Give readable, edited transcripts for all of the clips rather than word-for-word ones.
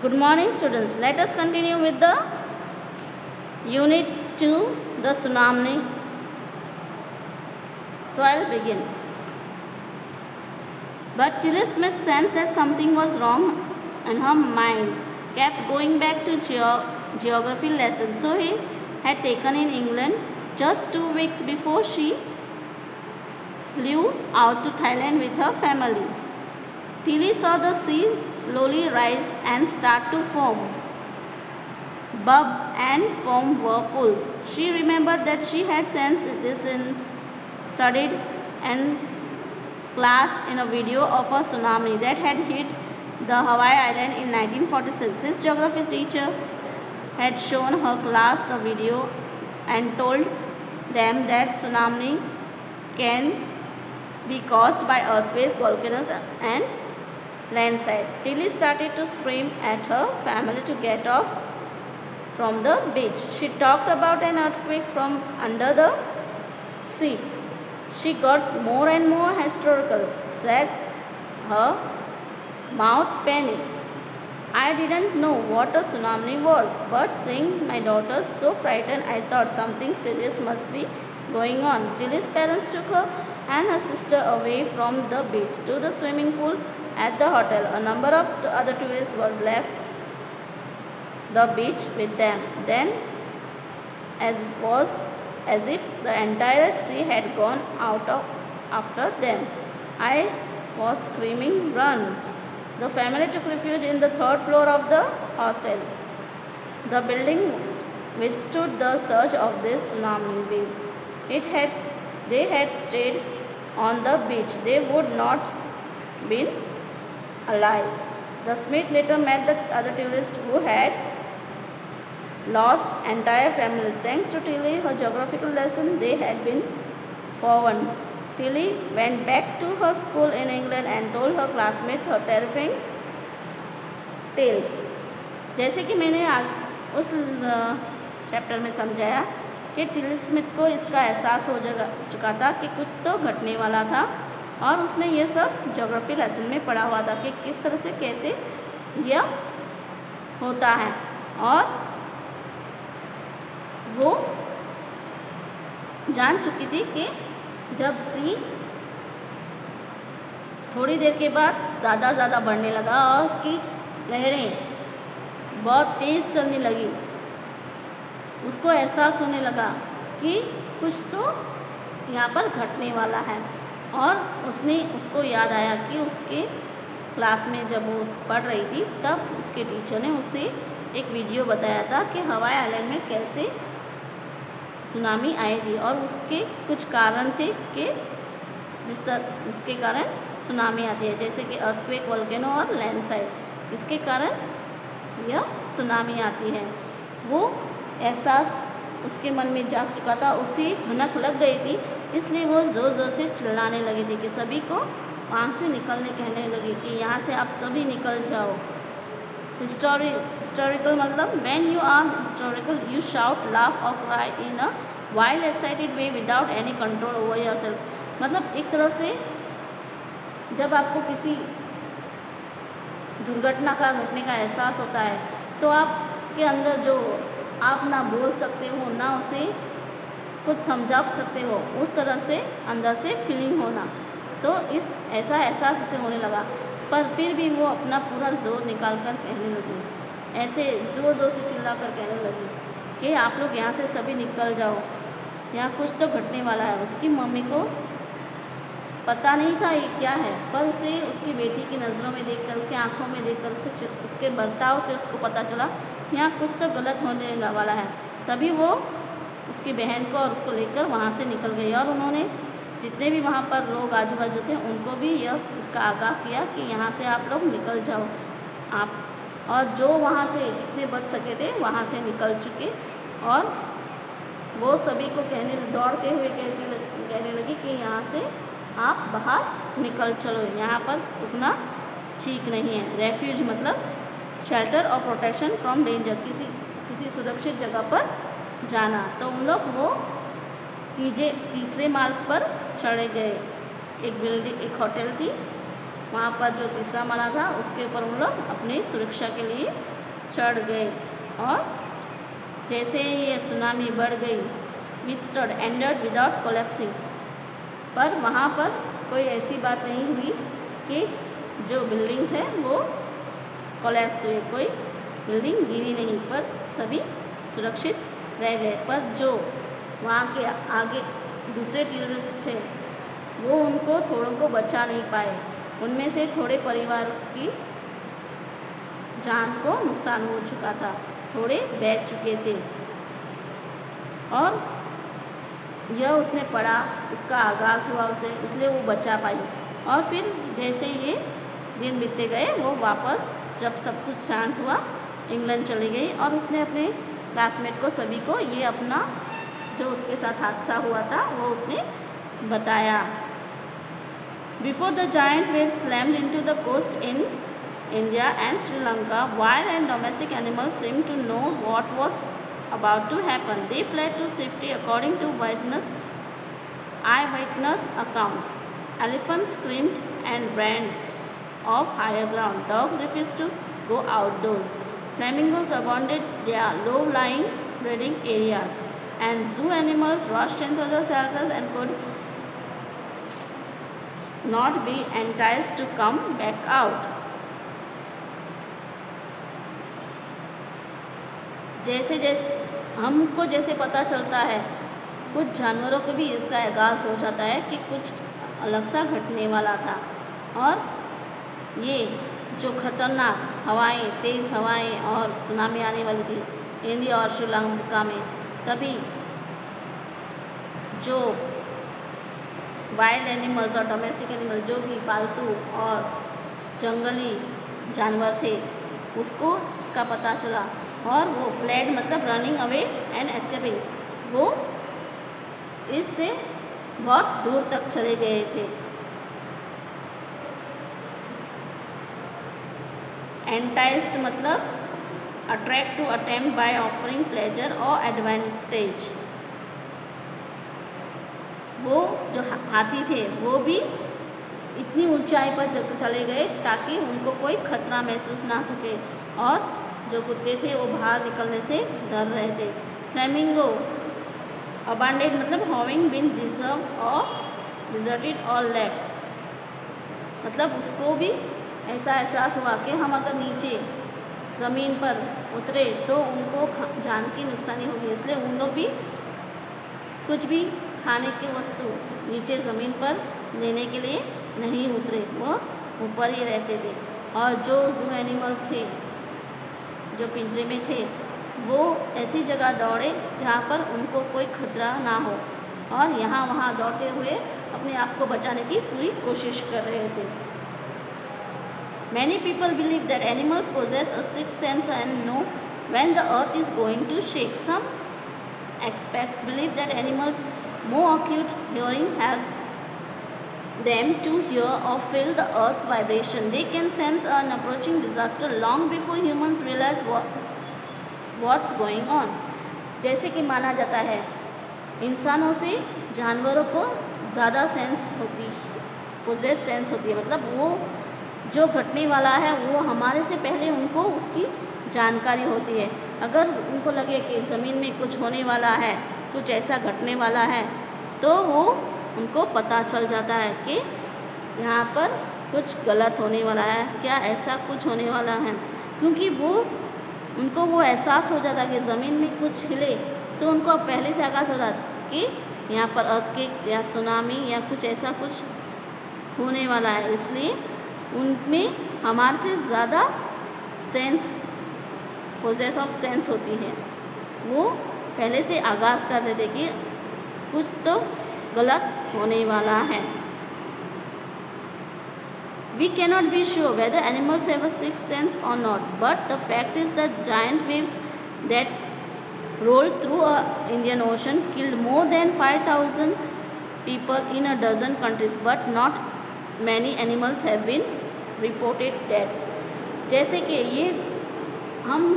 Good morning, students. Let us continue with the Unit 2, the tsunami. So I'll begin. But Tilly Smith sensed that something was wrong, and her mind kept going back to geography lessons. So he had taken in England just 2 weeks before she flew out to Thailand with her family. Tilly saw the sea slowly rise and start to foam. Bub and foam whirlpools. She remembered that she had sensed this in studied in class in a video of a tsunami that had hit the Hawaii Island in 1946. His geography teacher had shown her class the video and told them that tsunami can be caused by earthquakes, volcanoes and landslide. Tilly started to scream at her family to get off from the beach. She talked about an earthquake from under the sea. She got more and more hysterical, said her mouth penny. I didn't know what a tsunami was, but seeing my daughters so frightened, I thought something serious must be going on. Tilly's parents took her and her sister away from the beach to the swimming pool at the hotel. A number of other tourists was left the beach with them. Then, as if the entire sea had gone out of after them. I was screaming, "Run!" The family took refuge in the third floor of the hotel. The building withstood the surge of this tsunami wave. They had stayed on the beach. They would not been alive. The Smith later met the other tourists who had lost entire families. Thanks to Tilly, her geographical lesson, they had been forewarned. Tilly went back to her school in England and told her classmates her terrifying tales. जैसे कि मैंने उस chapter में समझाया कि Tilly Smith को इसका एहसास हो चुका था कि कुछ तो घटने वाला था और उसने ये सब ज्योग्राफी लेसन में पढ़ा हुआ था कि किस तरह से कैसे यह होता है और वो जान चुकी थी कि जब सी थोड़ी देर के बाद ज़्यादा बढ़ने लगा और उसकी लहरें बहुत तेज़ चलने लगी, उसको एहसास होने लगा कि कुछ तो यहाँ पर घटने वाला है। और उसको याद आया कि उसके क्लास में जब वो पढ़ रही थी तब उसके टीचर ने उसे एक वीडियो बताया था कि हवाई आइलैंड में कैसे सुनामी आई थी और उसके कुछ कारण थे कि उसके कारण सुनामी आती है, जैसे कि अर्थक्वेक, वोल्केनो और लैंडस्लाइड। इसके कारण यह सुनामी आती है। वो एहसास उसके मन में जाग चुका था, उसे भनक लग गई थी, इसलिए वो ज़ोर से चिल्लाने लगी थी कि सभी को वहाँ से निकलने कहने लगी कि यहाँ से आप सभी निकल जाओ। Historical मतलब when you are historical you shout, laugh or cry in a wild excited way without any control over yourself। मतलब एक तरह से जब आपको किसी दुर्घटना का घटने का एहसास होता है तो आपके अंदर जो आप ना बोल सकते हो ना उसे कुछ समझा सकते हो, उस तरह से अंदर से फीलिंग होना। तो ऐसा एहसास उसे होने लगा, पर फिर भी वो अपना पूरा जोर निकाल कर कहने लगी, ऐसे जोर से चिल्ला कर कहने लगी कि आप लोग यहाँ से सभी निकल जाओ, यहाँ कुछ तो घटने वाला है। उसकी मम्मी को पता नहीं था ये क्या है, पर उसे उसकी बेटी की नज़रों में देखकर, उसके आँखों में देखकर, उसके बर्ताव से उसको पता चला यहाँ कुछ तो गलत होने वाला है। तभी वो उसकी बहन को और उसको लेकर वहाँ से निकल गई और उन्होंने जितने भी वहाँ पर लोग आजू बाजू थे उनको भी इसका आगाह किया कि यहाँ से आप लोग निकल जाओ आप। और जो वहाँ थे जितने बच सके थे वहाँ से निकल चुके और वो सभी को दौड़ते हुए कहने लगी कि यहाँ से आप बाहर निकल चलो, यहाँ पर रुकना ठीक नहीं है। रेफ्यूज मतलब शेल्टर और प्रोटेक्शन फ्रॉम डेंजर, किसी सुरक्षित जगह पर जाना। तो उन लोग वो तीसरे माल पर चढ़े गए। एक होटल थी वहाँ पर जो तीसरा माला था उसके ऊपर उन लोग अपनी सुरक्षा के लिए चढ़ गए। और जैसे ये सुनामी बढ़ गई, विथस्टूड एंडेड विदाउट कोलैप्सिंग, पर वहाँ पर कोई ऐसी बात नहीं हुई कि जो बिल्डिंग्स है वो कोलैप्स हुए, कोई बिल्डिंग गिरी नहीं, पर सभी सुरक्षित रह गए। पर जो वहाँ के आगे दूसरे टेररिस्ट थे वो उनको थोड़ों को बचा नहीं पाए। उनमें से थोड़े परिवार की जान को नुकसान हो चुका था, थोड़े बह चुके थे, और यह उसने पढ़ा, इसका आगाज़ हुआ उसे, इसलिए वो बचा पाई। और फिर जैसे ये दिन बीतते गए वो वापस जब सब कुछ शांत हुआ इंग्लैंड चली गई और उसने अपने क्लासमेट को सभी को ये अपना जो उसके साथ हादसा हुआ था वो उसने बताया। Before the giant waves slammed into the coast in India and Sri Lanka, wild and domestic animals seemed to know what was about to happen. They fled to safety according to eyewitness accounts. Elephants screamed and ran off higher ground. Dogs refused to go outdoors. Flamingos abandoned their low-lying breeding areas. And zoo animals rushed into the shelters and could not be enticed to come back out. जैसे हमको जैसे पता चलता है, कुछ जानवरों को भी इसका आगाज़ हो जाता है कि कुछ अलग सा घटने वाला था। और ये जो खतरनाक हवाएं, तेज़ हवाएं और सुनामी आने वाली थी इंडिया और श्रीलंका में, तभी जो वाइल्ड एनिमल्स और डोमेस्टिक एनिमल, जो भी पालतू और जंगली जानवर थे, उसको इसका पता चला और वो फ्लेड मतलब रनिंग अवे एंड एस्केपिंग, वो इससे बहुत दूर तक चले गए थे। एंटाइज्ड मतलब attract to attempt by offering pleasure or advantage. वो जो हाथी थे वो भी इतनी ऊंचाई पर चले गए ताकि उनको कोई खतरा महसूस ना सके, और जो कुत्ते थे वो बाहर निकलने से डर रहे थे। फ्लेमिंगो अबांडेड मतलब हैविंग बीन डिजर्टेड और लेफ्ट, मतलब उसको भी ऐसा एहसास हुआ कि हम अगर नीचे ज़मीन पर उतरे तो उनको जान की नुकसानी होगी, इसलिए उन लोग भी कुछ भी खाने की वस्तु नीचे ज़मीन पर लेने के लिए नहीं उतरे, वो ऊपर ही रहते थे। और जो जू एनिमल्स थे जो पिंजरे में थे वो ऐसी जगह दौड़े जहाँ पर उनको कोई खतरा ना हो, और यहाँ वहाँ दौड़ते हुए अपने आप को बचाने की पूरी कोशिश कर रहे थे। Many people believe that animals possess a sixth sense and know when the earth is going to shake. Some experts believe that animals' more acute hearing helps them to hear or feel the earth's vibration. They can sense an approaching disaster long before humans realize what's going on. जैसे कि माना जाता है इंसानों से जानवरों को ज़्यादा सेंस होती है, पोजेस सेंस होती है, मतलब वो जो घटने वाला है वो हमारे से पहले उनको उसकी जानकारी होती है। अगर उनको लगे कि ज़मीन में कुछ होने वाला है, कुछ ऐसा घटने वाला है, तो वो उनको पता चल जाता है कि यहाँ पर कुछ गलत होने वाला है, क्या ऐसा कुछ होने वाला है, क्योंकि उनको वो एहसास हो जाता है कि ज़मीन में कुछ हिले, तो उनको पहले से आगाज़ हो जाता है कि यहाँ पर अर्थक्वेक या सुनामी या कुछ ऐसा कुछ होने वाला है। इसलिए उनमें हमारे से ज़्यादा सेंस, पोजेस ऑफ सेंस होती है, वो पहले से आगाज़ कर रहे थे कि कुछ तो गलत होने वाला है। We cannot be sure whether animals have a sixth sense or not, but the fact is that giant waves that rolled through the Indian Ocean killed more than 5,000 people in a dozen countries, but not many animals have been reported dead. जैसे कि ये हम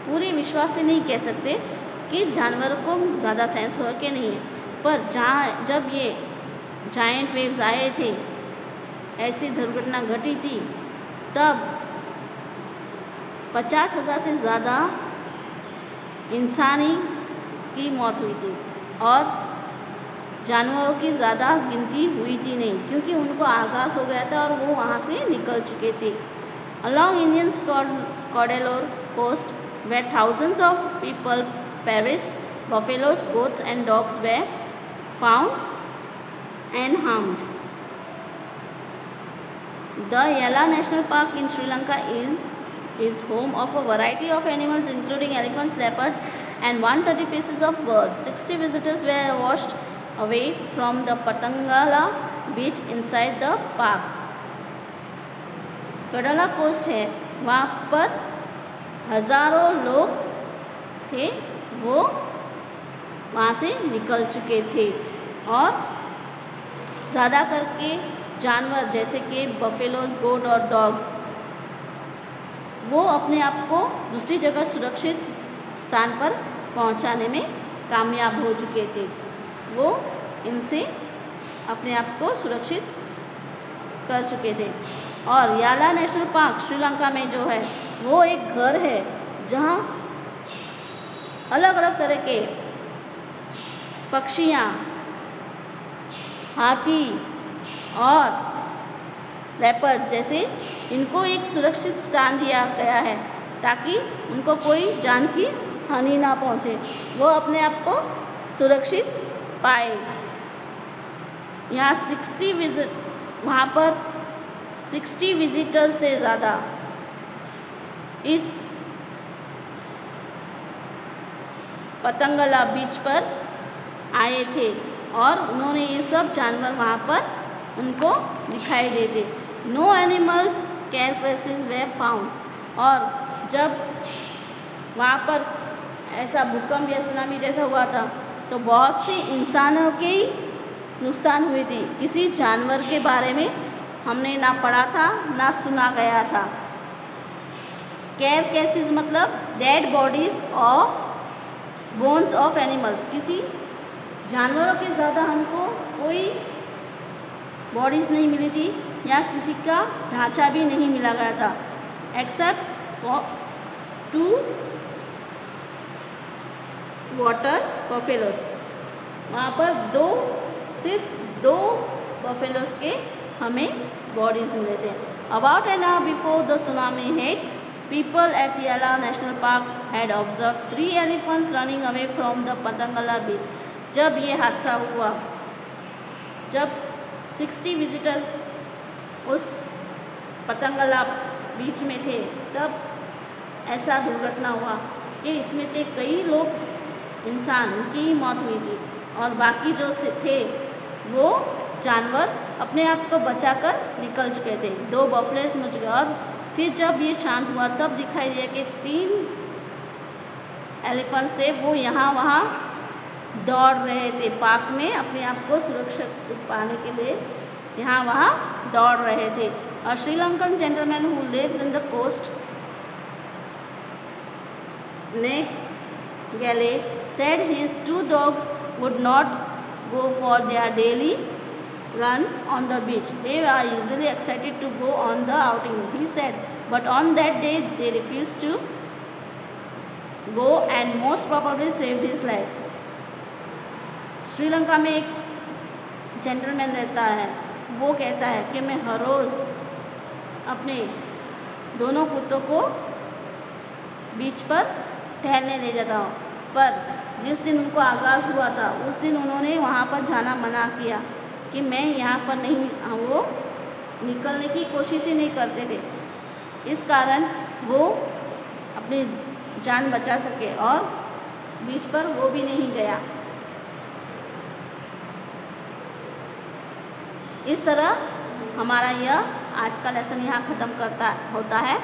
पूरे विश्वास से नहीं कह सकते कि जानवरों को ज़्यादा सेंस हो कि नहीं है, पर जब ये जायंट वेव्स आए थे ऐसी दुर्घटना घटी थी तब 50,000 से ज़्यादा इंसानी की मौत हुई थी और जानवरों की ज़्यादा गिनती हुई थी नहीं, क्योंकि उनको आगाज़ हो गया था और वो वहाँ से निकल चुके थे। Along Indian's Corridor coast, where thousands of people perished, buffaloes, goats and dogs were found and harmed. The Yala National Park in Sri Lanka is home of a variety of animals including elephants, leopards and 130 species of birds. 60 visitors were washed away from the Patangala beach inside the park. कडाला coast है, वहाँ पर हज़ारों लोग थे, वो वहाँ से निकल चुके थे और ज़्यादा करके जानवर जैसे कि बफेलोज, गोट और डॉग्स वो अपने आप को दूसरी जगह सुरक्षित स्थान पर पहुँचाने में कामयाब हो चुके थे। वो इनसे अपने आप को सुरक्षित कर चुके थे। और याला नेशनल पार्क श्रीलंका में जो है वो एक घर है जहाँ अलग अलग तरह के पक्षियाँ, हाथी और लेपर्ड्स जैसे इनको एक सुरक्षित स्थान दिया गया है ताकि उनको कोई जान की हानि ना पहुँचे, वो अपने आप को सुरक्षित पाए। यहाँ 60 विजिटर्स से ज़्यादा इस पतंगला बीच पर आए थे और उन्होंने ये सब जानवर वहाँ पर उनको दिखाई देते। नो एनिमल्स कैरप्रेसेस वे फाउंड। और जब वहाँ पर ऐसा भूकंप या सुनामी जैसा हुआ था तो बहुत सी इंसानों के नुकसान हुई थी, किसी जानवर के बारे में हमने ना पढ़ा था ना सुना गया था। कैरकेसेस मतलब डेड बॉडीज और बोन्स ऑफ एनिमल्स, किसी जानवरों के ज़्यादा हमको कोई बॉडीज़ नहीं मिली थी या किसी का ढांचा भी नहीं मिला गया था एक्सेप्ट फॉर 2 वाटर बफेलोस। वहाँ पर सिर्फ दो बफेलोस के हमें बॉडीज़ मिले थे। About an hour before the tsunami hit, people at Yala National Park had observed 3 elephants running away from the Patangala beach. जब ये हादसा हुआ, जब 60 विजिटर्स उस पतंगला बीच में थे, तब ऐसा दुर्घटना हुआ कि इसमें थे कई लोग इंसान की मौत हुई थी और बाकी जो थे वो जानवर अपने आप को बचाकर निकल चुके थे। 2 बफेलोस मर चुके और फिर जब ये शांत हुआ तब दिखाई दिया कि 3 एलिफेंट्स थे, वो यहाँ वहाँ दौड़ रहे थे पार्क में अपने आप को सुरक्षित पाने के लिए यहाँ वहाँ दौड़ रहे थे। A Sri Lankan gentleman who lives in the coast Negale said his 2 dogs would not go for their daily run on the beach. They are usually excited to go on the outing, he said, but on that day they refused to go and most probably saved his life. Sri Lanka में एक gentleman रहता है, वो कहता है कि मैं हर रोज़ अपने दोनों कुत्तों को बीच पर टहलने ले जाता हूँ, पर जिस दिन उनको आगाज़ हुआ था उस दिन उन्होंने वहाँ पर जाना मना किया कि मैं यहाँ पर नहीं, वो निकलने की कोशिश ही नहीं करते थे, इस कारण वो अपनी जान बचा सके और बीच पर वो भी नहीं गया। इस तरह हमारा यह आज का लेसन यहाँ ख़त्म होता है।